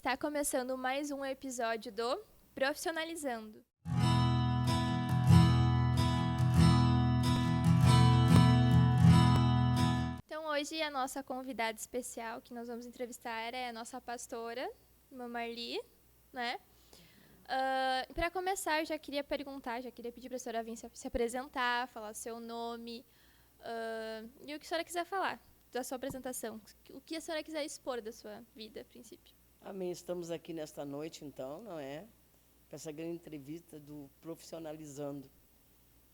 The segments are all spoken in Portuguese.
Está começando mais um episódio do Profissionalizando. Então, hoje a nossa convidada especial que nós vamos entrevistar é a nossa pastora, irmã Marli, né? Para começar, eu já queria pedir para a pastora vir se apresentar, falar seu nome e o que a senhora quiser falar da sua apresentação, o que a senhora quiser expor da sua vida, a princípio. Amém. Estamos aqui nesta noite, então, não é? Para essa grande entrevista do Profissionalizando,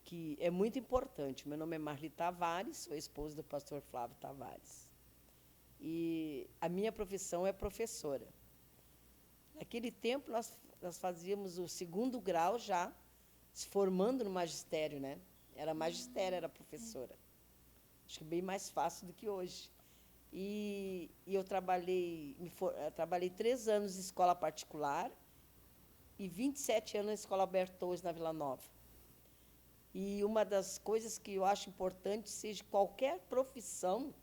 que é muito importante. Meu nome é Marli Tavares, sou esposa do pastor Flávio Tavares. E a minha profissão é professora. Naquele tempo, nós fazíamos o segundo grau já, se formando no magistério, né? Era magistério, era professora. Acho que bem mais fácil do que hoje. E eu trabalhei 3 anos em escola particular e 27 anos na Escola Bertolds, na Vila Nova. E uma das coisas que eu acho importante, seja qualquer profissão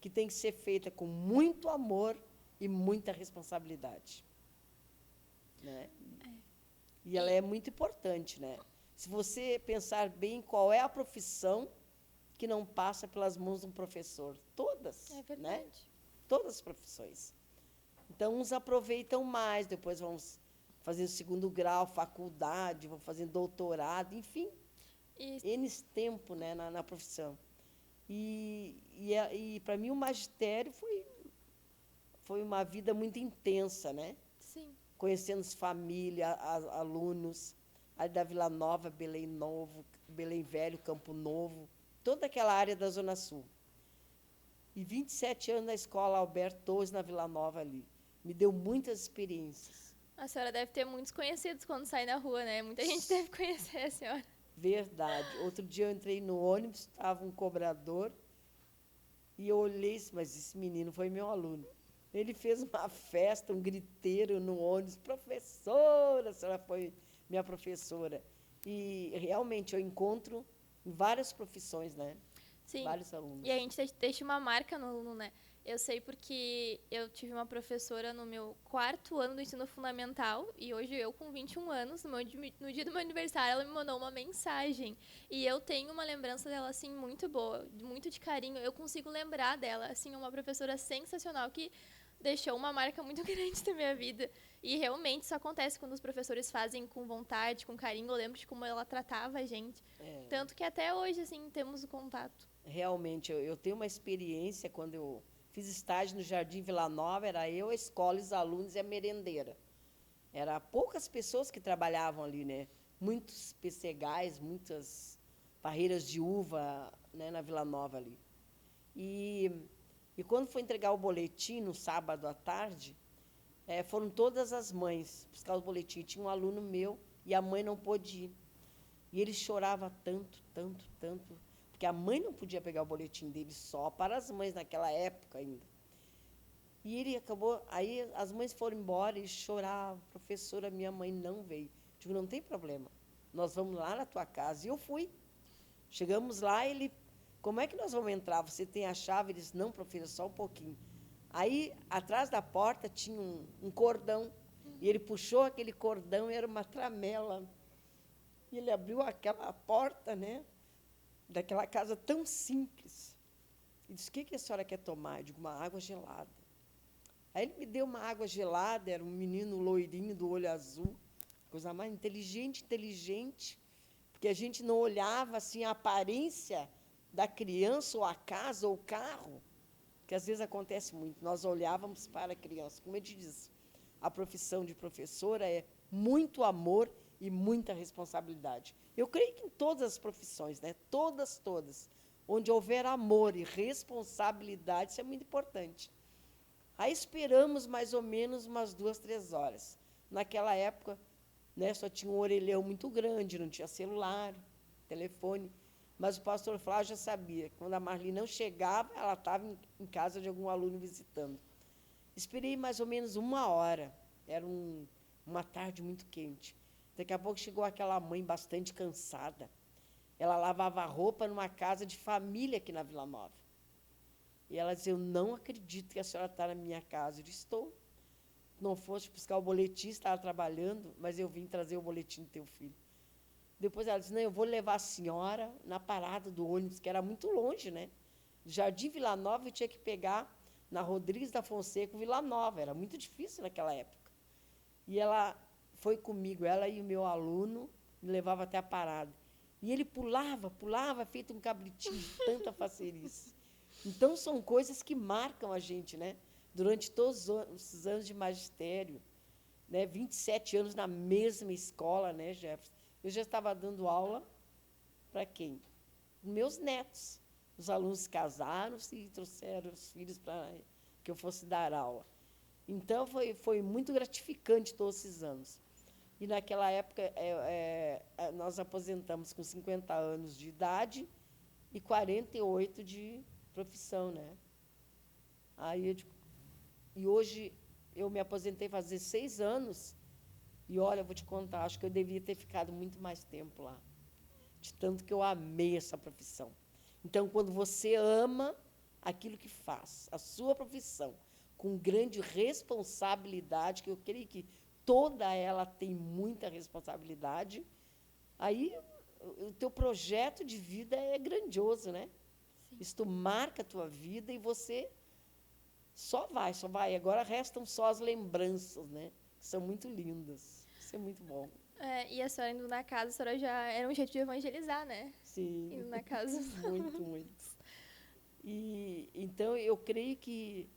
que tem que ser feita com muito amor e muita responsabilidade. Né? E ela é muito importante, né? Se você pensar bem qual é a profissão que não passa pelas mãos de um professor. Todas. É verdade. Né? Todas as profissões. Então, uns aproveitam mais, depois vão fazendo segundo grau, faculdade, vão fazendo doutorado, enfim, N tempo, né, na profissão. E para mim, o magistério foi uma vida muito intensa, né? Sim. Conhecendo família, alunos, ali da Vila Nova, Belém Novo, Belém Velho, Campo Novo, toda aquela área da Zona Sul. E 27 anos na escola Alberto Torres, na Vila Nova ali. Me deu muitas experiências. A senhora deve ter muitos conhecidos quando sai na rua, né? Muita gente deve conhecer a senhora. Verdade. Outro dia eu entrei no ônibus, estava um cobrador, e eu olhei, mas esse menino foi meu aluno. Ele fez uma festa, um griteiro no ônibus. Professora, a senhora foi minha professora. E realmente eu encontro em várias profissões, né? Sim. Vários alunos. E a gente deixa uma marca no aluno, né? Eu sei porque eu tive uma professora no meu 4º ano do ensino fundamental e hoje eu, com 21 anos, no dia do meu aniversário, ela me mandou uma mensagem. E eu tenho uma lembrança dela, assim, muito boa, muito de carinho. Eu consigo lembrar dela, assim, uma professora sensacional que deixou uma marca muito grande na minha vida. E realmente isso acontece quando os professores fazem com vontade, com carinho. Eu lembro de como ela tratava a gente. Tanto que até hoje, assim, temos o contato. Realmente, eu tenho uma experiência quando eu fiz estágio no Jardim Vila Nova, era eu, a escola, os alunos e a merendeira. Era poucas pessoas que trabalhavam ali, né? Muitos pecegais, muitas parreiras de uva, né, na Vila Nova ali. E quando foi entregar o boletim, no sábado à tarde, foram todas as mães buscar o boletim. Tinha um aluno meu e a mãe não pôde ir. E ele chorava tanto, tanto, tanto, porque a mãe não podia pegar o boletim dele só para as mães naquela época ainda. E ele acabou, aí as mães foram embora e choravam, professora, minha mãe não veio. Digo, não tem problema, nós vamos lá na tua casa. E eu fui. Chegamos lá, ele, como é que nós vamos entrar? Você tem a chave? Ele disse, não, professora, só um pouquinho. Aí, atrás da porta, tinha um cordão, e ele puxou aquele cordão, e era uma tramela. E ele abriu aquela porta, né, daquela casa tão simples. E disse, o que a senhora quer tomar? Eu digo, uma água gelada. Aí ele me deu uma água gelada, era um menino loirinho, do olho azul, coisa mais inteligente, porque a gente não olhava assim, a aparência da criança, ou a casa, ou o carro, que às vezes acontece muito. Nós olhávamos para a criança. Como eu te disse, a profissão de professora é muito amor e muita responsabilidade. Eu creio que em todas as profissões, né? Todas, onde houver amor e responsabilidade, isso é muito importante. Aí esperamos mais ou menos umas 2, 3 horas. Naquela época, né, só tinha um orelhão muito grande, não tinha celular, telefone, mas o pastor Flávio já sabia. Quando a Marli não chegava, ela estava em casa de algum aluno visitando. Esperei mais ou menos 1 hora. Era uma tarde muito quente. Daqui a pouco chegou aquela mãe bastante cansada. Ela lavava roupa numa casa de família aqui na Vila Nova. E ela dizia, eu não acredito que a senhora está na minha casa. Eu disse, estou. não foste buscar o boletim, estava trabalhando, mas eu vim trazer o boletim do teu filho. Depois ela disse, não, eu vou levar a senhora na parada do ônibus, que era muito longe, né? Jardim Vila Nova, eu tinha que pegar na Rodrigues da Fonseca, Vila Nova, era muito difícil naquela época. E ela foi comigo, ela e o meu aluno, me levava até a parada. E ele pulava, feito um cabritinho, de tanta facerice. Então, são coisas que marcam a gente, né? Durante todos os anos de magistério, né? 27 anos na mesma escola, né, Jefferson? Eu já estava dando aula para quem? Meus netos. Os alunos casaram-se e trouxeram os filhos para que eu fosse dar aula. Então, foi muito gratificante todos esses anos. E, naquela época, nós aposentamos com 50 anos de idade e 48 de profissão, né? E hoje, eu me aposentei faz 16 anos e, olha, vou te contar, acho que eu devia ter ficado muito mais tempo lá, de tanto que eu amei essa profissão. Então, quando você ama aquilo que faz, a sua profissão, com grande responsabilidade, que eu creio que toda ela tem muita responsabilidade, aí o teu projeto de vida é grandioso, né? Sim. Isso marca a tua vida e você só vai. Agora restam só as lembranças, né? Que são muito lindas. Isso é muito bom. E a senhora indo na casa, a senhora já era um jeito de evangelizar, né? Sim. Indo na casa. Muito. E, então, eu creio que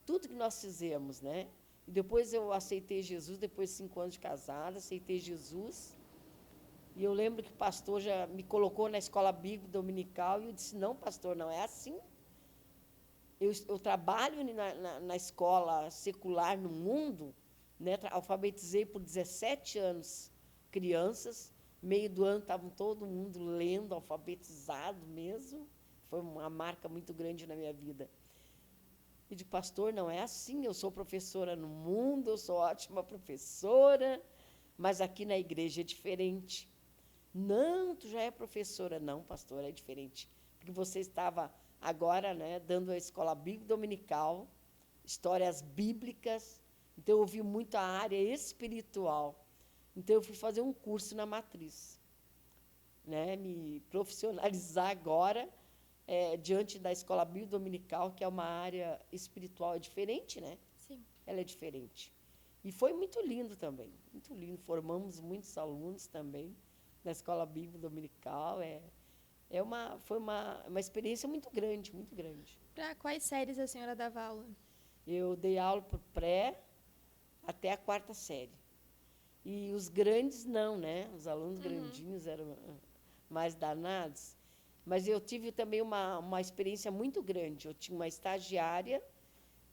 tudo que nós fizemos, né? E depois eu aceitei Jesus, depois de 5 anos de casada, aceitei Jesus. E eu lembro que o pastor já me colocou na escola bíblica dominical e eu disse, não, pastor, não é assim. Eu trabalho na escola secular no mundo, né? Alfabetizei por 17 anos crianças, meio do ano estavam todo mundo lendo, alfabetizado mesmo. Foi uma marca muito grande na minha vida. E de pastor, não é assim, eu sou professora no mundo, eu sou ótima professora, mas aqui na igreja é diferente. Não, tu já é professora. Não, pastor, é diferente. Porque você estava agora, né, dando a escola bíblica dominical, histórias bíblicas, então eu ouvi muito a área espiritual. Então eu fui fazer um curso na Matriz, né, me profissionalizar agora, diante da escola bíblica dominical, que é uma área espiritual, é diferente, né? Sim. Ela é diferente. E foi muito lindo também, muito lindo. Formamos muitos alunos também na escola bíblica dominical. Foi uma experiência muito grande, muito grande. Para quais séries a senhora dava aula? Eu dei aula para o pré até a 4ª série. E os grandes não, né? Os alunos grandinhos eram mais danados. Mas eu tive também uma experiência muito grande. Eu tinha uma estagiária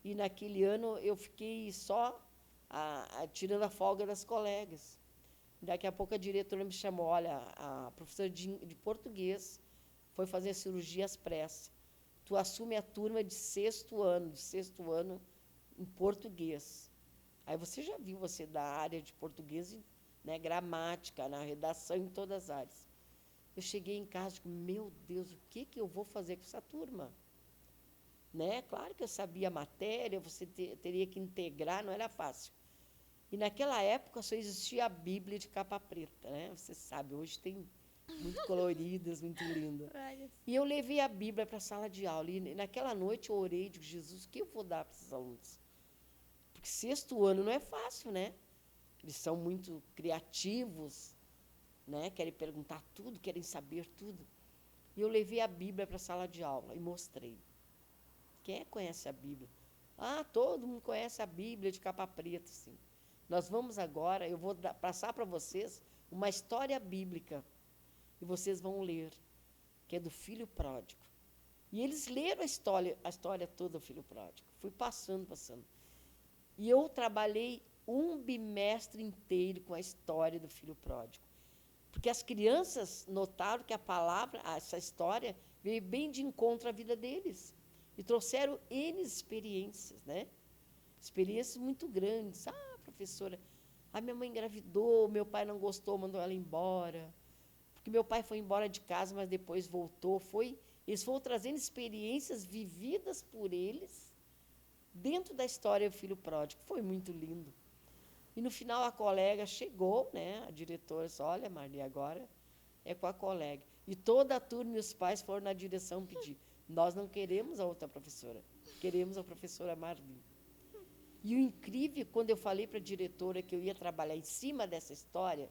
e, naquele ano, eu fiquei só tirando a folga das colegas. Daqui a pouco, a diretora me chamou, olha, a professora de português foi fazer cirurgia às pressas. Tu assume a turma de 6º ano em português. Aí você já viu, você da área de português, né, gramática, na redação, em todas as áreas. Eu cheguei em casa e digo, meu Deus, o que eu vou fazer com essa turma? Né? Claro que eu sabia a matéria, você teria que integrar, não era fácil. E, naquela época, só existia a Bíblia de capa preta, né? Você sabe, hoje tem muito coloridas, muito linda. E eu levei a Bíblia para a sala de aula. E, naquela noite, eu orei e digo, Jesus, o que eu vou dar para esses alunos? Porque 6º ano não é fácil, né? Eles são muito criativos, né? Querem perguntar tudo, querem saber tudo. E eu levei a Bíblia para a sala de aula e mostrei. Quem conhece a Bíblia? Ah, todo mundo conhece a Bíblia de capa preta, sim. Nós vamos agora, eu vou passar para vocês uma história bíblica, e vocês vão ler, que é do filho pródigo. E eles leram a história toda do filho pródigo. Fui passando. E eu trabalhei um bimestre inteiro com a história do filho pródigo. Porque as crianças notaram que a palavra, essa história, veio bem de encontro à vida deles. E trouxeram N experiências, né? Experiências muito grandes. Professora, a minha mãe engravidou, meu pai não gostou, mandou ela embora. Porque meu pai foi embora de casa, mas depois voltou. Eles foram trazendo experiências vividas por eles dentro da história do filho pródigo. Foi muito lindo. E, no final, a colega chegou, né, a diretora disse, olha, Marli, agora é com a colega. E toda a turma e os pais foram na direção pedir. Nós não queremos a outra professora, queremos a professora Marli. E o incrível, quando eu falei para a diretora que eu ia trabalhar em cima dessa história,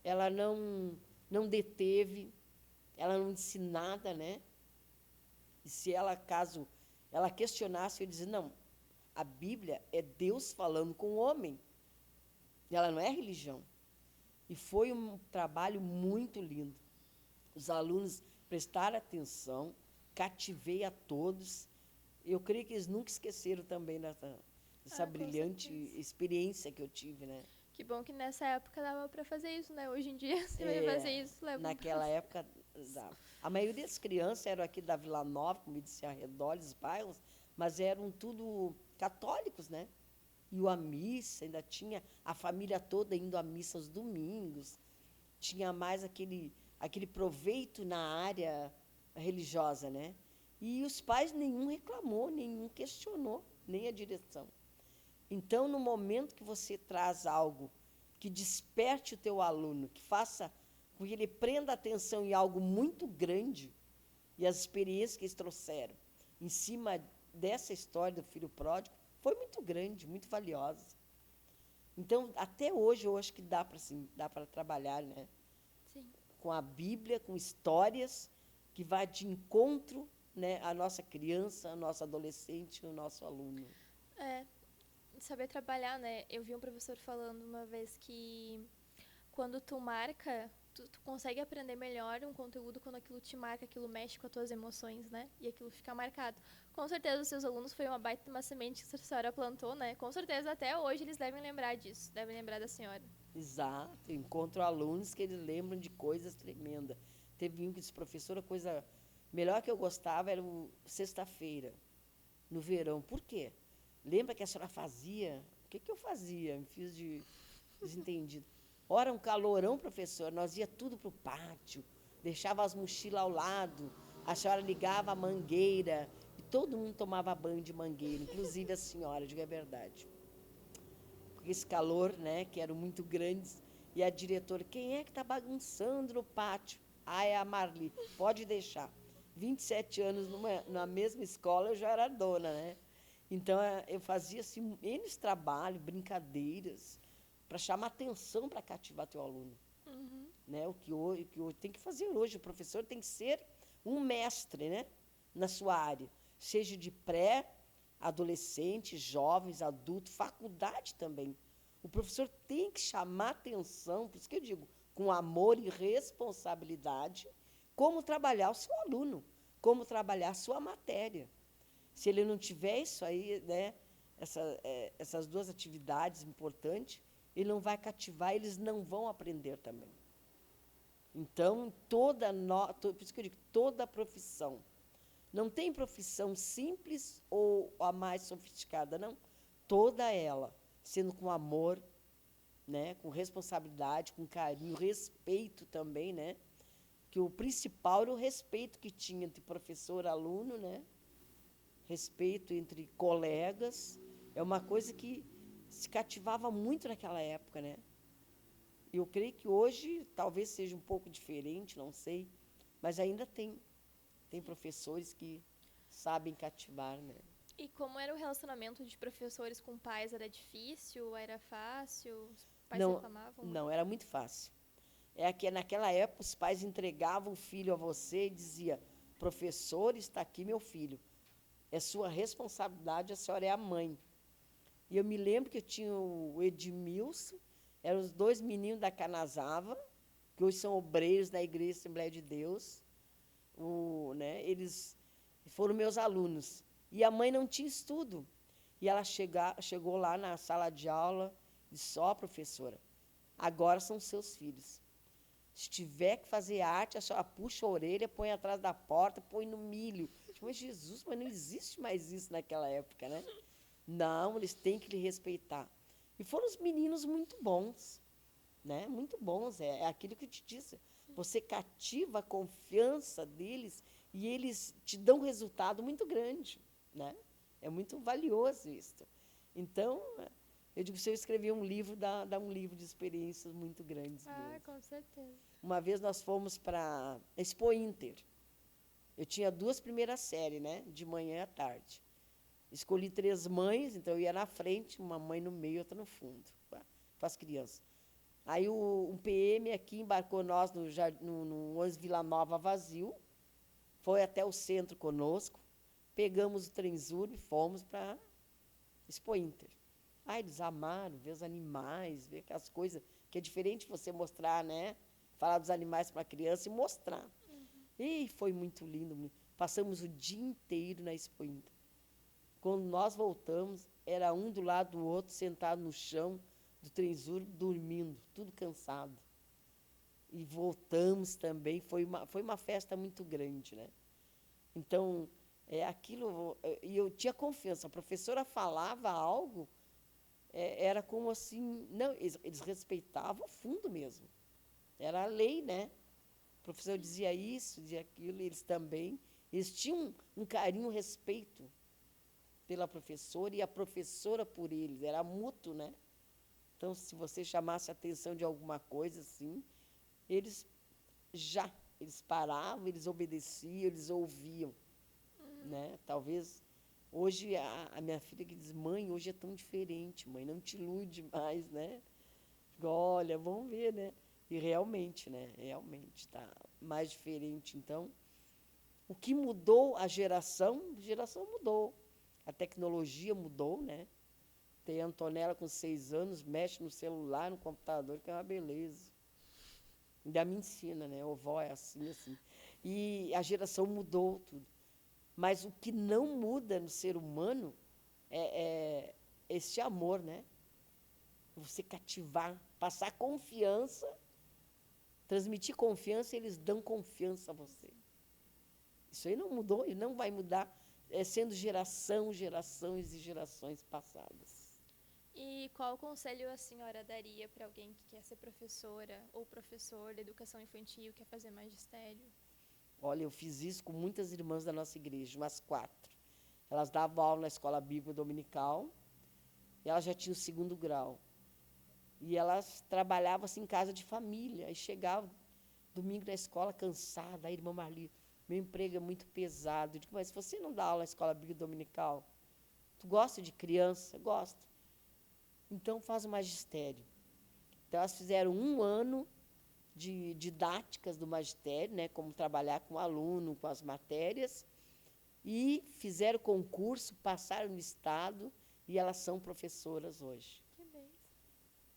ela não deteve, ela não disse nada, né? E se ela, caso ela questionasse, eu dizia, não, a Bíblia é Deus falando com o homem. Ela não é religião. E foi um trabalho muito lindo. Os alunos prestaram atenção, cativei a todos. Eu creio que eles nunca esqueceram também dessa brilhante experiência que eu tive, né? Que bom que nessa época dava para fazer isso, né? Hoje em dia, você vai fazer isso, leva naquela época, dava. A maioria das crianças eram aqui da Vila Nova, como eu disse, arredores, bairros, mas eram tudo católicos, né? Iam à missa, ainda tinha a família toda indo à missa aos domingos. Tinha mais aquele proveito na área religiosa, né? E os pais nenhum reclamou, nenhum questionou, nem a direção. Então, no momento que você traz algo que desperte o teu aluno, que faça com que ele prenda atenção em algo muito grande, e as experiências que eles trouxeram em cima dessa história do filho pródigo, foi muito grande, muito valiosa. Então, até hoje, eu acho que dá para trabalhar, né? Sim. Com a Bíblia, com histórias que vai de encontro, né, à nossa criança, ao nosso adolescente, ao nosso aluno. Saber trabalhar, né? Eu vi um professor falando uma vez que quando tu marca, tu consegue aprender melhor um conteúdo quando aquilo te marca, aquilo mexe com as tuas emoções, né? E aquilo fica marcado. Com certeza, os seus alunos foi uma baita de uma semente que a senhora plantou, né? Com certeza, até hoje, eles devem lembrar disso, devem lembrar da senhora. Exato. Eu encontro alunos que eles lembram de coisas tremendas. Teve um que disse, professora, a coisa melhor que eu gostava era o sexta-feira, no verão. Por quê? Lembra que a senhora fazia? O que eu fazia? Me fiz de desentendido. Ora, um calorão, professor, nós ia tudo para o pátio, deixava as mochilas ao lado, a senhora ligava a mangueira, e todo mundo tomava banho de mangueira, inclusive a senhora, digo a verdade. Porque esse calor, né, que eram muito grandes, e a diretora, quem é que está bagunçando no pátio? Ah, é a Marli, pode deixar. 27 anos na mesma escola, eu já era dona, né? Então, eu fazia assim, N trabalhos, brincadeiras, para chamar atenção, para cativar teu aluno. Uhum. Né? O que hoje tem que fazer hoje. O professor tem que ser um mestre, né, na sua área, seja de pré, adolescente, jovens, adultos, faculdade também. O professor tem que chamar atenção, por isso que eu digo, com amor e responsabilidade, como trabalhar o seu aluno, como trabalhar a sua matéria. Se ele não tiver isso aí, né, essas duas atividades importantes, ele não vai cativar, eles não vão aprender também. Então, por isso que eu digo, toda profissão. Não tem profissão simples ou a mais sofisticada, não. Toda ela, sendo com amor, né, com responsabilidade, com carinho, respeito também, né? Que o principal era o respeito que tinha entre professor e aluno, né? Respeito entre colegas, é uma coisa que se cativava muito naquela época, né? Eu creio que hoje talvez seja um pouco diferente, não sei, mas ainda tem professores que sabem cativar, né? E como era o relacionamento de professores com pais? Era difícil? Era fácil? Os pais reclamavam? Não, era muito fácil. É que naquela época os pais entregavam o filho a você e dizia, professor, está aqui meu filho. É sua responsabilidade, a senhora é a mãe. E eu me lembro que eu tinha o Edmilson, eram os 2 meninos da Canazava, que hoje são obreiros da Igreja Assembleia de Deus. Né, eles foram meus alunos. E a mãe não tinha estudo. E ela chegou lá na sala de aula e disse, ó, professora, agora são seus filhos. Se tiver que fazer arte, a senhora puxa a orelha, põe atrás da porta, põe no milho. Mas Jesus, mas não existe mais isso naquela época, né? Não, eles têm que lhe respeitar. E foram os meninos muito bons, né? Muito bons, é aquilo que eu te disse. Você cativa a confiança deles e eles te dão um resultado muito grande, né? É muito valioso isso. Então, eu digo, se eu escrever um livro, dá um livro de experiências muito grandes mesmo. Com certeza. Uma vez nós fomos para Expo Inter. Eu tinha 2 primeiras séries, né? De manhã e à tarde. Escolhi 3 mães, então eu ia na frente, uma mãe no meio e outra no fundo, para as crianças. Aí um PM aqui embarcou nós no ônibus Vila Nova vazio, foi até o centro conosco, pegamos o Trenzur e fomos para Expo Inter. Eles amaram ver os animais, ver aquelas coisas, que é diferente você mostrar, né? Falar dos animais para a criança e mostrar. E foi muito lindo. Passamos o dia inteiro na Expo Inter. Quando nós voltamos, era um do lado do outro, sentado no chão do Trenzur, dormindo, tudo cansado. E voltamos também, foi uma festa muito grande, né? Então, aquilo, e eu tinha confiança, a professora falava algo, era como assim, não, eles respeitavam a fundo mesmo. Era a lei, né? O professor dizia isso, dizia aquilo, eles também. Eles tinham um carinho, um respeito pela professora e a professora por eles, era mútuo, né? Então, se você chamasse a atenção de alguma coisa assim, eles paravam, eles obedeciam, eles ouviam, né? Talvez hoje a minha filha que diz: mãe, hoje é tão diferente, mãe, não te ilude mais, né? Olha, vamos ver, né? E realmente, né? Realmente está mais diferente. Então, o que mudou a geração mudou. A tecnologia mudou, né? Tem a Antonella com 6 anos, mexe no celular, no computador, que é uma beleza. Ainda me ensina, né? O vó é assim, assim. E a geração mudou tudo. Mas o que não muda no ser humano é esse amor, né? Você cativar, passar confiança, transmitir confiança, eles dão confiança a você. Isso aí não mudou e não vai mudar, sendo gerações e gerações passadas. E qual conselho a senhora daria para alguém que quer ser professora ou professor de educação infantil, quer fazer magistério? Olha, eu fiz isso com muitas irmãs da nossa igreja, umas 4. Elas davam aula na escola bíblica dominical, e elas já tinham o 2º grau. E elas trabalhavam assim, em casa de família, e chegavam domingo na escola cansada. A irmã Marli, meu emprego é muito pesado. Eu digo: mas você não dá aula na escola bíblica dominical? Tu gosta de criança? Gosto. Então, faz o magistério. Então, elas fizeram 1 ano de didáticas do magistério, né, como trabalhar com o aluno, com as matérias, e fizeram concurso, passaram no estado, e elas são professoras hoje. Que bem.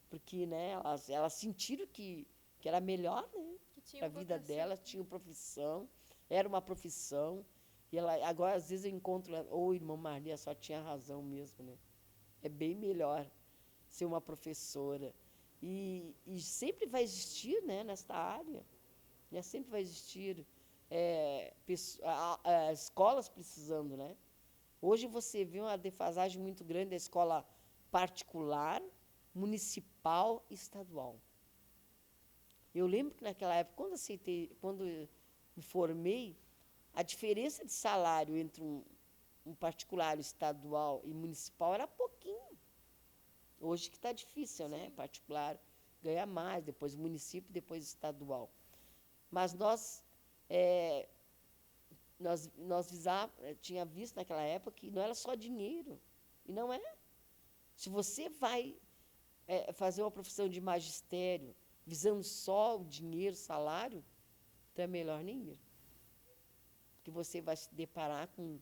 Porque, né, elas sentiram que era melhor, né, para a vida delas, tinham profissão, era uma profissão, e agora, às vezes, eu encontro, irmã Maria, só tinha razão mesmo, né? É bem melhor ser uma professora. E sempre vai existir, né, nesta área, né, sempre vai existir escolas precisando, né? Hoje você vê uma defasagem muito grande da escola particular, municipal e estadual. Eu lembro que naquela época, quando me formei, a diferença de salário entre um particular, estadual e municipal era pouquinho. Hoje que está difícil, né? Particular ganha mais, depois município, depois estadual. Mas nós tinha visto naquela época que não era só dinheiro. E não é. Se você vai fazer uma profissão de magistério visando só o dinheiro, o salário, então é melhor nem ir. Porque você vai se deparar com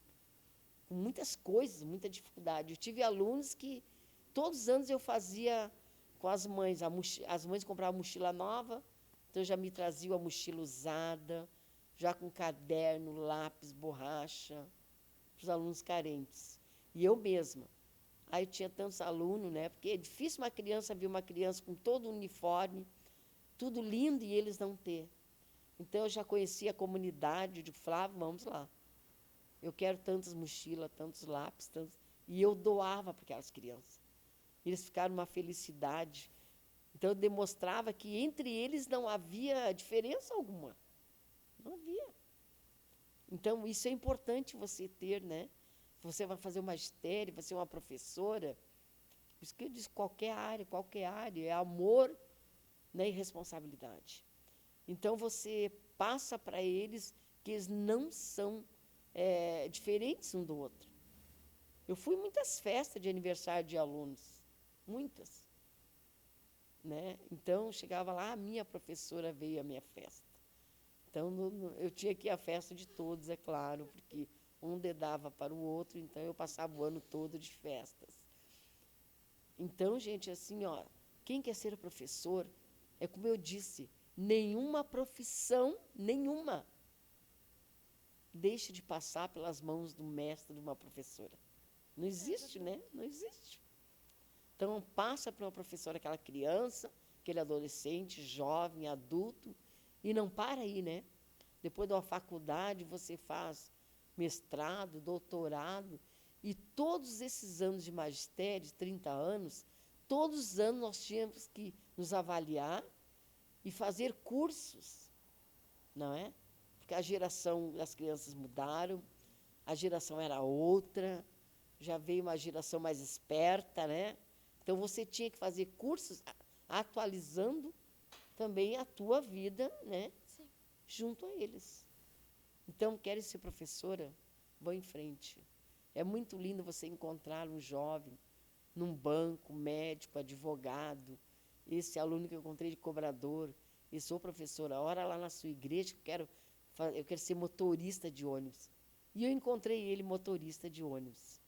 muitas coisas, muita dificuldade. Eu tive alunos que todos os anos eu fazia com as mães. As mães compravam mochila nova, então já me traziam a mochila usada, já com caderno, lápis, borracha, para os alunos carentes. E eu mesma. Aí eu tinha tantos alunos, né? Porque é difícil uma criança ver uma criança com todo o uniforme, tudo lindo, e eles não ter. Então, eu já conhecia a comunidade, eu digo: Flávio, vamos lá. Eu quero tantas mochilas, tantos lápis, e eu doava para aquelas crianças. Eles ficaram uma felicidade. Então, eu demonstrava que entre eles não havia diferença alguma. Não havia. Então, isso é importante você ter, né? você vai fazer o magistério, vai ser uma professora. Por isso que eu disse, qualquer área, é amor, né, e responsabilidade. Então, você passa para eles que eles não são diferentes um do outro. Eu fui em muitas festas de aniversário de alunos, muitas. Né? Então, chegava lá, a minha professora veio à minha festa. Então, eu tinha que ir à festa de todos, é claro, porque um dedava para o outro, então eu passava o ano todo de festas. Então, gente, assim, ó, quem quer ser professor, é como eu disse, nenhuma profissão, nenhuma, deixe de passar pelas mãos do mestre, de uma professora. Não existe, né? Não existe. Então, passa para uma professora aquela criança, aquele adolescente, jovem, adulto, e não para aí, né? Depois da faculdade, você faz mestrado, doutorado, e todos esses anos de magistério, 30 anos, todos os anos nós tínhamos que nos avaliar e fazer cursos, não é? Porque a geração das crianças mudaram, a geração era outra, já veio uma geração mais esperta, né? Então, você tinha que fazer cursos atualizando também a tua vida, né? Sim. Junto a eles. Então, querem ser professora? Vão em frente. É muito lindo você encontrar um jovem num banco, médico, advogado, esse aluno que eu encontrei de cobrador, e sou professora, ora lá na sua igreja, eu quero ser motorista de ônibus. E eu encontrei ele motorista de ônibus.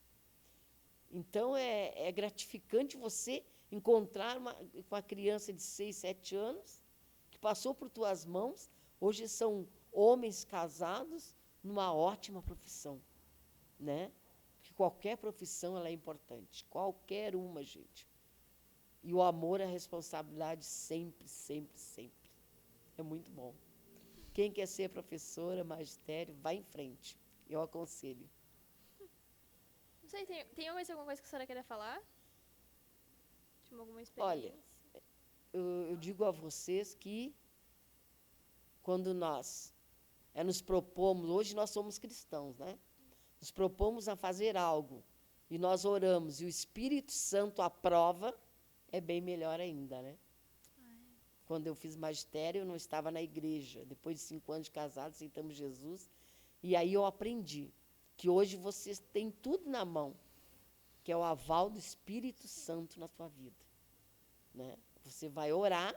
Então, é gratificante você encontrar uma criança de 6, 7 anos, que passou por tuas mãos, hoje são homens casados numa ótima profissão, né? Porque qualquer profissão ela é importante, qualquer uma, gente. E o amor e a responsabilidade sempre, sempre, sempre. É muito bom. Quem quer ser professora, magistério, vai em frente. Eu aconselho. Não sei, tem mais alguma coisa que a senhora queira falar? Tipo, alguma Olha, experiência? eu digo a vocês que quando nós nos propomos, hoje nós somos cristãos, né? Nos propomos a fazer algo e nós oramos e o Espírito Santo aprova, é bem melhor ainda, né? Quando eu fiz magistério, eu não estava na igreja. Depois de 5 anos de casado, aceitamos Jesus. E aí eu aprendi que hoje vocês têm tudo na mão, que é o aval do Espírito Santo na tua vida. Né? Você vai orar,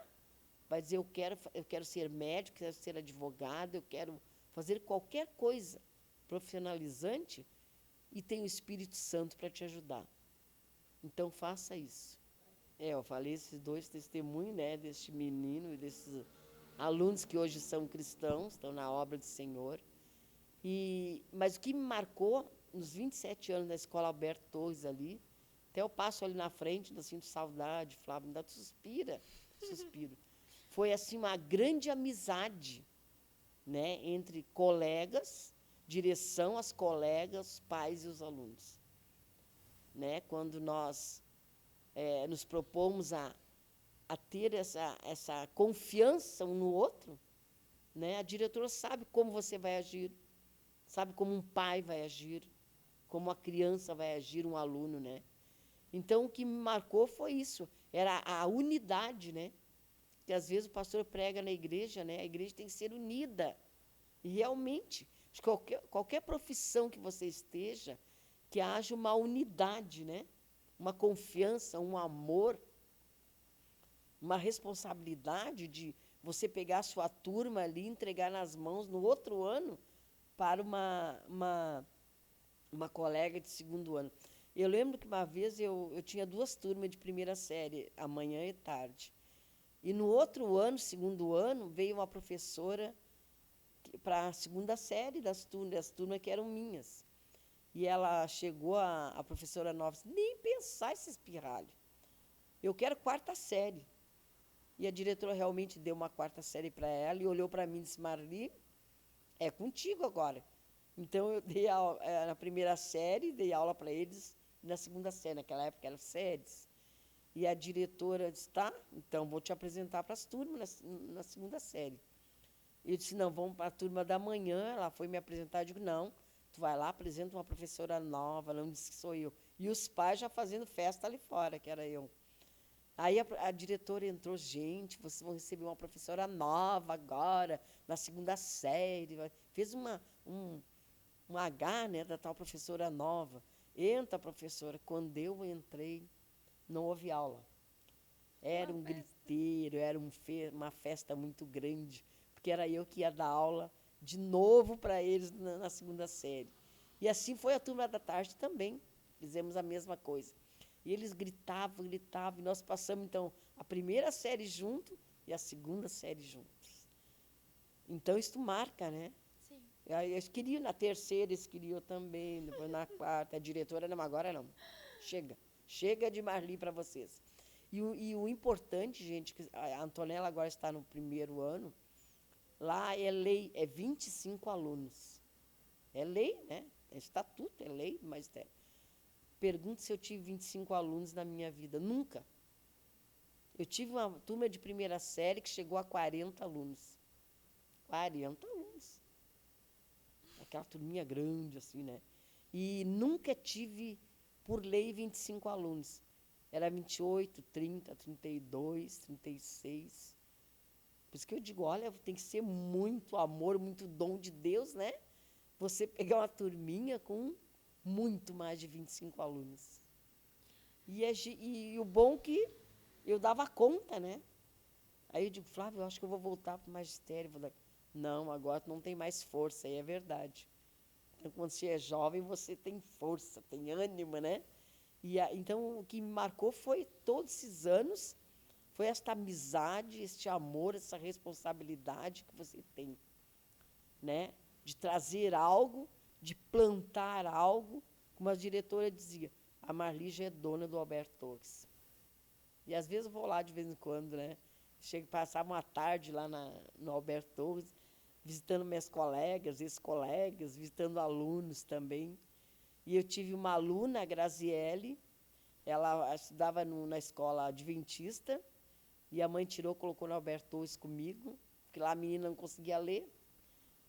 vai dizer, eu quero ser médico, quero ser advogado, eu quero fazer qualquer coisa profissionalizante e tem o Espírito Santo para te ajudar. Então, faça isso. Eu falei esses 2 testemunhos, né, deste menino e desses alunos que hoje são cristãos, estão na obra do Senhor. Mas o que me marcou, nos 27 anos da Escola Alberto Torres ali, até eu passo ali na frente, ainda sinto saudade, Flávio, ainda suspiro. Foi assim uma grande amizade, né, entre colegas, direção, as colegas, os pais e os alunos. Né, quando nós nos propomos a ter essa confiança um no outro, né, a diretora sabe como você vai agir, sabe como um pai vai agir, como a criança vai agir, um aluno, né? Então, o que me marcou foi isso, era a unidade, né? Que às vezes o pastor prega na igreja, né? A igreja tem que ser unida. E realmente, qualquer profissão que você esteja, que haja uma unidade, né? Uma confiança, um amor, uma responsabilidade de você pegar a sua turma ali e entregar nas mãos no outro ano para uma colega de 2º ano. Eu lembro que uma vez eu tinha 2 turmas de 1ª série, amanhã e tarde. E no outro ano, 2º ano, veio uma professora para a 2ª série das turmas que eram minhas. E ela chegou, a professora nova, disse, nem pensar esse espirralho. Eu quero 4ª série. E a diretora realmente deu uma 4ª série para ela e olhou para mim e disse, Marli, é contigo agora. Então, eu dei na 1ª série, dei aula para eles, e na 2ª série, naquela época eram séries. E a diretora disse, tá, então vou te apresentar para as turmas na 2ª série. Eu disse, não, vamos para a turma da manhã. Ela foi me apresentar, eu digo, não, Tu vai lá, apresenta uma professora nova, não diz que sou eu. E os pais já fazendo festa ali fora, que era eu. Aí a diretora entrou, gente, vocês vão receber uma professora nova agora, na segunda série. Fez um H, né, da tal professora nova. Entra, professora. Quando eu entrei, não houve aula. Era um griteiro, era uma festa muito grande, porque era eu que ia dar aula de novo para eles na segunda série. E assim foi a turma da tarde também. Fizemos a mesma coisa. E eles gritavam, gritavam, e nós passamos, então, a primeira série junto e a segunda série juntos. Então, isso marca, né? Sim. Eles queriam na terceira, eles queriam também, depois na quarta. A diretora, não, agora não. Chega. Chega de Marli para vocês. E o importante, gente, que a Antonella agora está no primeiro ano, lá é lei, é 25 alunos. É lei, né? É estatuto, é lei, mas pergunto se eu tive 25 alunos na minha vida. Nunca. Eu tive uma turma de primeira série que chegou a 40 alunos. 40 alunos. Aquela turminha grande, assim, né? E nunca tive, por lei, 25 alunos. Era 28, 30, 32, 36. Por isso que eu digo, olha, tem que ser muito amor, muito dom de Deus, né? Você pegar uma turminha com muito mais de 25 alunos. E o bom que eu dava conta, né? Aí eu digo, Flávio, eu acho que eu vou voltar para o magistério. Não, agora tu não tem mais força, aí é verdade. Então, quando você é jovem, você tem força, tem ânimo, né? Então, o que me marcou foi todos esses anos, foi esta amizade, este amor, essa responsabilidade que você tem, né? De trazer algo, de plantar algo, como a diretora dizia, a Marli já é dona do Alberto Torres. E às vezes eu vou lá de vez em quando, né? Chego, passava uma tarde lá no Alberto Torres, visitando minhas colegas, ex-colegas, visitando alunos também. E eu tive uma aluna, a Graziele, ela estudava na escola adventista, e a mãe tirou, colocou no Alberto Torres comigo, porque lá a menina não conseguia ler.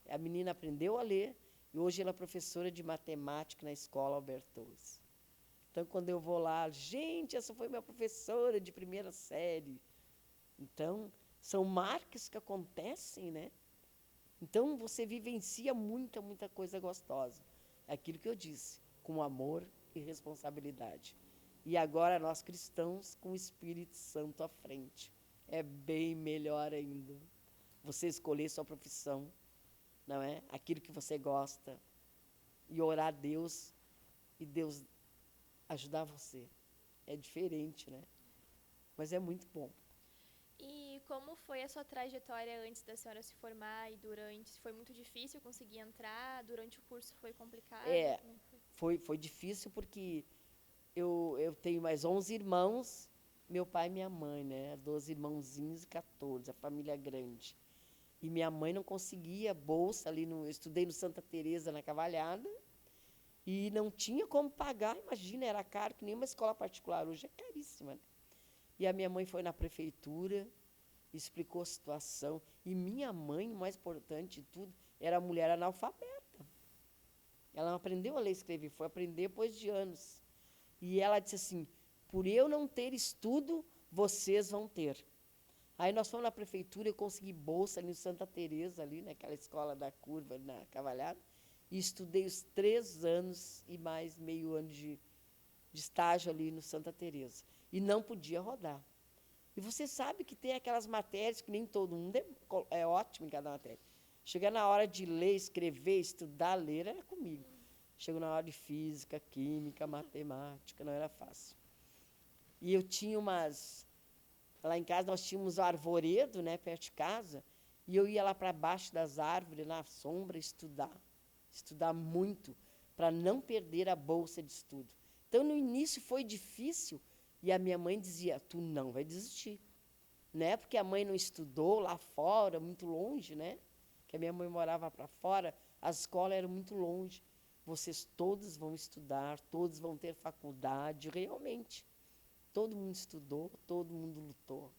A menina aprendeu a ler, e hoje ela é professora de matemática na escola Alberto Torres. Então, quando eu vou lá, gente, essa foi minha professora de primeira série. Então, são marcas que acontecem, né? Então, você vivencia muita, muita coisa gostosa. É aquilo que eu disse, com amor e responsabilidade. E agora, nós cristãos, com o Espírito Santo à frente. É bem melhor ainda. Você escolher sua profissão, não é? Aquilo que você gosta. E orar a Deus, e Deus ajudar você. É diferente, né? Mas é muito bom. E como foi a sua trajetória antes da senhora se formar e durante? Foi muito difícil conseguir entrar? Durante o curso foi complicado? Foi difícil porque eu tenho mais 11 irmãos, meu pai e minha mãe, né? 12 irmãozinhos e 14, a família grande. E minha mãe não conseguia bolsa ali, eu estudei no Santa Teresa, na Cavalhada, e não tinha como pagar, imagina, era caro, que nem uma escola particular, hoje é caríssima, né? E a minha mãe foi na prefeitura, explicou a situação, e minha mãe, o mais importante de tudo, era mulher analfabeta. Ela não aprendeu a ler e escrever, foi aprender depois de anos. E ela disse assim, por eu não ter estudo, vocês vão ter. Aí nós fomos na prefeitura, eu consegui bolsa ali no Santa Teresa, ali naquela escola da Curva, na Cavalhada, e estudei os 3 anos e mais meio ano de estágio ali no Santa Teresa. E não podia rodar. E você sabe que tem aquelas matérias que nem todo mundo é ótimo em cada matéria. Chegar na hora de ler, escrever, estudar, ler, era comigo. Chegou na hora de física, química, matemática, não era fácil. E eu tinha umas... Lá em casa nós tínhamos um arvoredo, né, perto de casa, e eu ia lá para baixo das árvores, na sombra, estudar muito, para não perder a bolsa de estudo. Então, no início foi difícil, e a minha mãe dizia, tu não vai desistir. Né? Porque a mãe não estudou lá fora, muito longe, né? Que a minha mãe morava para fora, as escolas eram muito longe. Vocês todos vão estudar, todos vão ter faculdade, realmente. Todo mundo estudou, todo mundo lutou.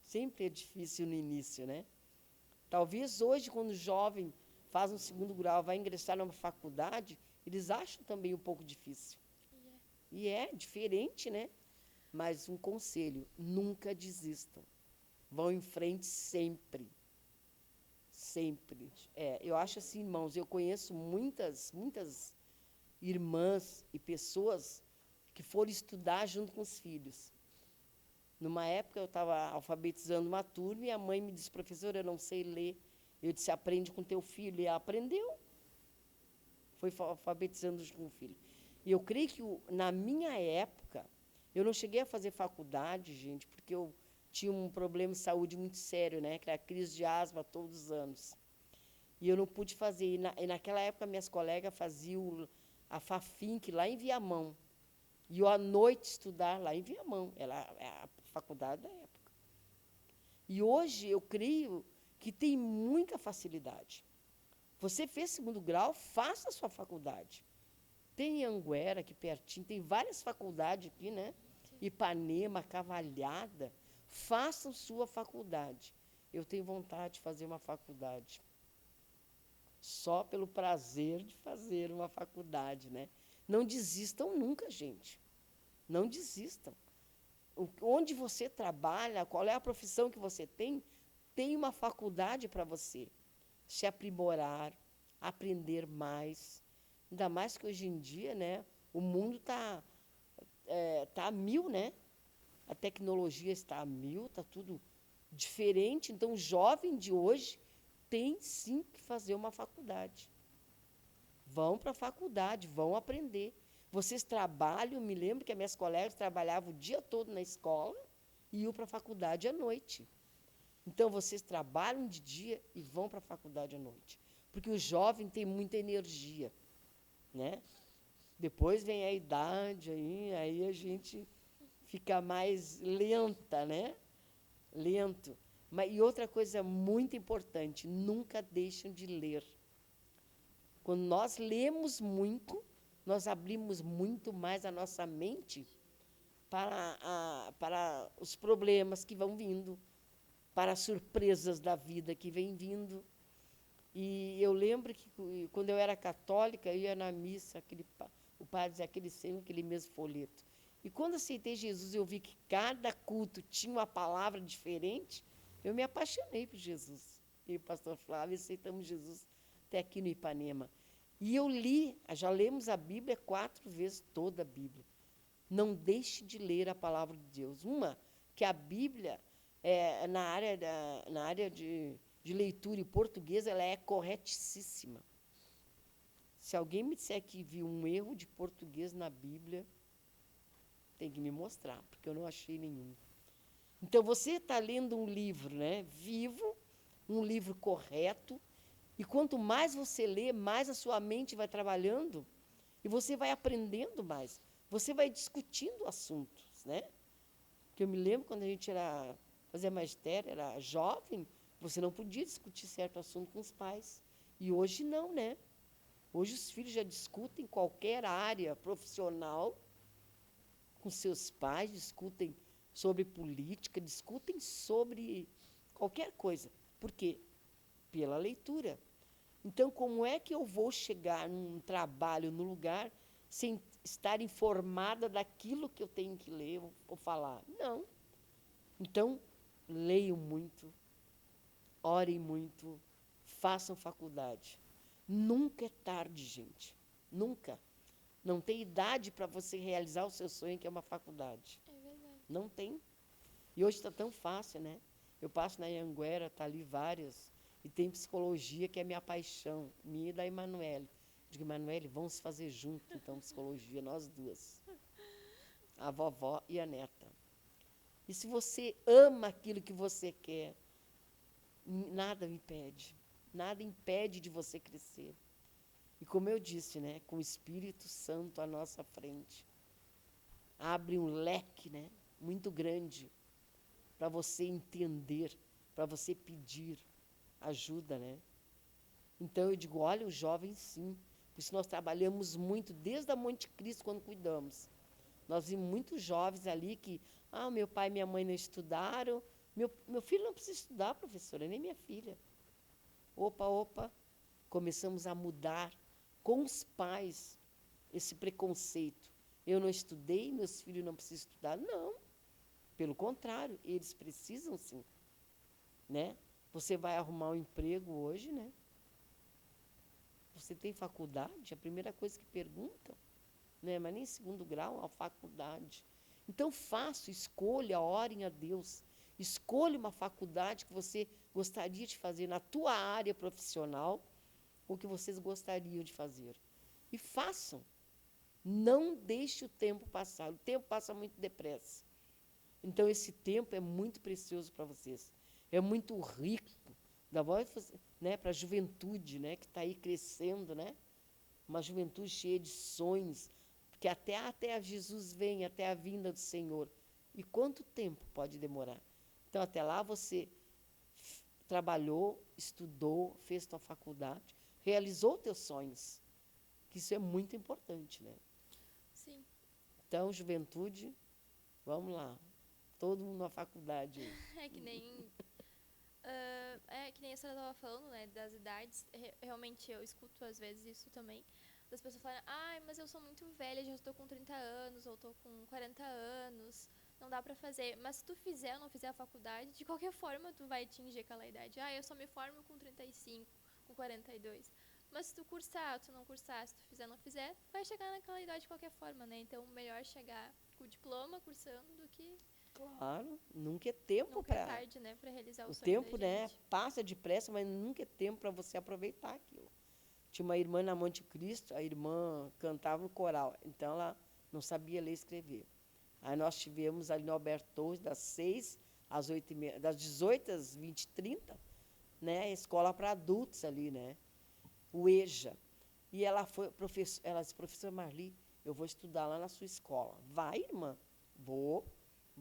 Sempre é difícil no início, né? Talvez hoje, quando jovem, faz um segundo grau, vai ingressar numa faculdade, eles acham também um pouco difícil. E é diferente, né? Mas um conselho, nunca desistam. Vão em frente sempre. Sempre. Eu acho assim, irmãos, eu conheço muitas irmãs e pessoas que foram estudar junto com os filhos. Numa época, eu estava alfabetizando uma turma e a mãe me disse, professora, eu não sei ler. Eu disse, aprende com teu filho. E ela aprendeu. Foi alfabetizando junto com o filho. E eu creio que, na minha época, eu não cheguei a fazer faculdade, gente, porque eu tinha um problema de saúde muito sério, né? Que era crise de asma todos os anos. E eu não pude fazer. E naquela época, minhas colegas faziam a FAFINC lá em Viamão. E eu, à noite, estudar lá em Viamão. Ela é a faculdade da época. E hoje, eu creio que tem muita facilidade. Você fez segundo grau, faça a sua faculdade. Tem Anguera aqui pertinho, tem várias faculdades aqui, né? Ipanema, Cavalhada. Façam sua faculdade. Eu tenho vontade de fazer uma faculdade. Só pelo prazer de fazer uma faculdade, né? Não desistam nunca, gente. Não desistam. Onde você trabalha, qual é a profissão que você tem uma faculdade para você se aprimorar, aprender mais. Ainda mais que hoje em dia, né, o mundo tá a mil, né? A tecnologia está a mil, está tudo diferente. Então, o jovem de hoje tem, sim, que fazer uma faculdade. Vão para a faculdade, vão aprender. Vocês trabalham, me lembro que as minhas colegas trabalhavam o dia todo na escola e iam para a faculdade à noite. Então, vocês trabalham de dia e vão para a faculdade à noite. Porque o jovem tem muita energia, né? Depois vem a idade, aí a gente fica mais lenta, né? Lento. E outra coisa muito importante, nunca deixem de ler. Quando nós lemos muito, nós abrimos muito mais a nossa mente para os problemas que vão vindo, para as surpresas da vida que vem vindo. E eu lembro que, quando eu era católica, eu ia na missa, o padre dizia aquele mesmo folheto. E quando aceitei Jesus, eu vi que cada culto tinha uma palavra diferente, eu me apaixonei por Jesus. E o pastor Flávio, aceitamos Jesus até aqui no Ipanema. E eu já lemos a Bíblia 4 vezes, toda a Bíblia. Não deixe de ler a palavra de Deus. Que a Bíblia, na área de leitura em português, ela é corretíssima. Se alguém me disser que viu um erro de português na Bíblia, tem que me mostrar, porque eu não achei nenhum. Então, você está lendo um livro, né, vivo, um livro correto, e quanto mais você lê, mais a sua mente vai trabalhando, e você vai aprendendo mais. Você vai discutindo assuntos, né? Que eu me lembro quando a gente fazia magistério, era jovem, você não podia discutir certo assunto com os pais. E hoje não, né? Hoje os filhos já discutem qualquer área profissional com seus pais, discutem sobre política, discutem sobre qualquer coisa. Por quê? Pela leitura. Então, como é que eu vou chegar num trabalho, num lugar, sem estar informada daquilo que eu tenho que ler ou falar? Não. Então, leiam muito, orem muito, façam faculdade. Nunca é tarde, gente. Nunca. Não tem idade para você realizar o seu sonho, que é uma faculdade. É verdade. Não tem. E hoje está tão fácil, né? Eu passo na Anguera, está ali várias, e tem psicologia, que é minha paixão, minha e da Emanuele. Digo, Emanuele, vamos fazer junto, então, psicologia, nós duas. A vovó e a neta. E se você ama aquilo que você quer, nada impede. Nada impede de você crescer. E como eu disse, né, com o Espírito Santo à nossa frente, abre um leque, né, muito grande para você entender, para você pedir ajuda, né? Então eu digo, olha, os jovens sim, por isso nós trabalhamos muito desde a Monte Cristo quando cuidamos. Nós vimos muitos jovens ali que, meu pai e minha mãe não estudaram, meu filho não precisa estudar, professora, nem minha filha. Opa, começamos a mudar com os pais esse preconceito. Eu não estudei, meus filhos não precisam estudar. Não, pelo contrário, eles precisam sim. Né? Você vai arrumar um emprego hoje, né? Você tem faculdade? A primeira coisa que perguntam, né? Mas nem segundo grau, a faculdade. Então, faça, escolha, orem a Deus. Escolha uma faculdade que você gostaria de fazer na tua área profissional, ou que vocês gostariam de fazer. E façam. Não deixe o tempo passar. O tempo passa muito depressa. Então, esse tempo é muito precioso para vocês. É muito rico. Né, para a juventude, né, que está aí crescendo, né? Uma juventude cheia de sonhos, porque até Jesus vem, até a vinda do Senhor. E quanto tempo pode demorar? Então, até lá você trabalhou, estudou, fez tua faculdade, realizou teus sonhos. Que isso é muito importante, né? Sim. Então, juventude, vamos lá. Todo mundo na faculdade. É que nem... que nem a senhora estava falando, né, das idades. Realmente eu escuto às vezes isso também, das pessoas falarem, mas eu sou muito velha, já estou com 30 anos, ou estou com 40 anos, não dá para fazer. Mas se tu fizer ou não fizer a faculdade, de qualquer forma tu vai atingir aquela idade. Eu só me formo com 35, com 42. Mas se tu cursar, tu não cursar, se tu fizer ou não fizer, vai chegar naquela idade de qualquer forma, né? Então, melhor chegar com o diploma, cursando, do que... Claro, nunca é tempo Nunca para... é tarde, né, para realizar o O sonho tempo, da né, gente. passa depressa, mas nunca é tempo para você aproveitar aquilo. Tinha uma irmã na Monte Cristo, a irmã cantava no coral, então ela não sabia ler e escrever. Aí nós tivemos ali no Alberto Torres, das 6 às 8h30, das 18 às 20h30, né, a escola para adultos ali, né, o EJA. E ela disse, professora Marli, eu vou estudar lá na sua escola. Vai, irmã? Vou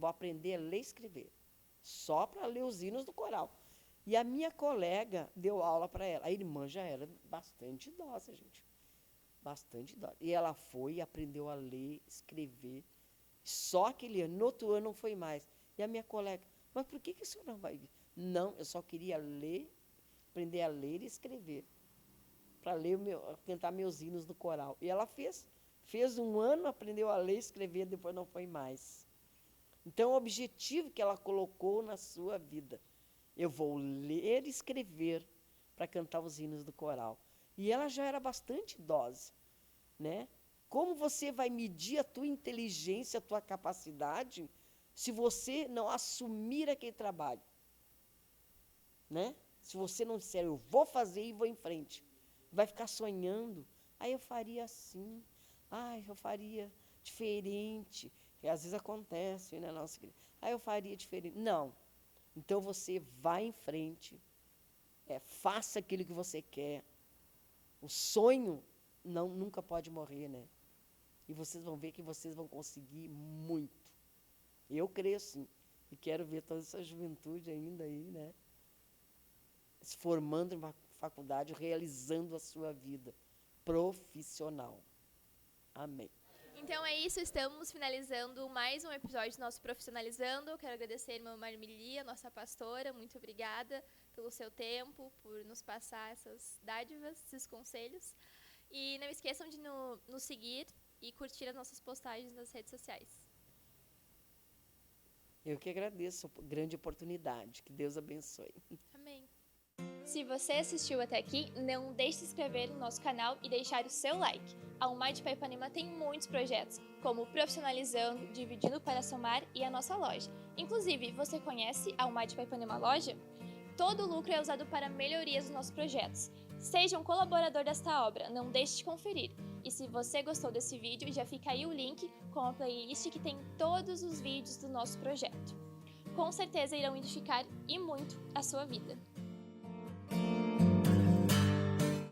aprender a ler e escrever. Só para ler os hinos do coral. E a minha colega deu aula para ela. A irmã já era bastante idosa, gente. Bastante idosa. E ela foi e aprendeu a ler, escrever. Só aquele ano. No outro ano não foi mais. E a minha colega, mas por que a senhora não vai vir? Não, eu só queria ler, aprender a ler e escrever. Para cantar meus hinos do coral. E ela fez um ano, aprendeu a ler e escrever, depois não foi mais. Então, o objetivo que ela colocou na sua vida, eu vou ler e escrever para cantar os hinos do coral. E ela já era bastante idosa, né? Como você vai medir a tua inteligência, a tua capacidade, se você não assumir aquele trabalho? Né? Se você não disser, eu vou fazer e vou em frente. Vai ficar sonhando. Aí eu faria assim. Eu faria diferente. Que às vezes acontece, né, nossa igreja. Aí eu faria diferente. Não. Então você vai em frente, faça aquilo que você quer. O sonho nunca pode morrer, né? E vocês vão ver que vocês vão conseguir muito. Eu creio sim. E quero ver toda essa juventude ainda aí, né? Se formando em uma faculdade, realizando a sua vida profissional. Amém. Então é isso, estamos finalizando mais um episódio do nosso Profissionalizando. Quero agradecer a irmã Marmili, a nossa pastora, muito obrigada pelo seu tempo, por nos passar essas dádivas, esses conselhos. E não esqueçam de nos seguir e curtir as nossas postagens nas redes sociais. Eu que agradeço a grande oportunidade, que Deus abençoe. Amém. Se você assistiu até aqui, não deixe de se inscrever no nosso canal e deixar o seu like. A UMAI de Paraipanema tem muitos projetos, como o Profissionalizando, Dividindo para Somar e a nossa loja. Inclusive, você conhece a UMAI de Paraipanema Loja? Todo o lucro é usado para melhorias dos nossos projetos. Seja um colaborador desta obra, não deixe de conferir. E se você gostou desse vídeo, já fica aí o link com a playlist que tem todos os vídeos do nosso projeto. Com certeza irão edificar e muito a sua vida.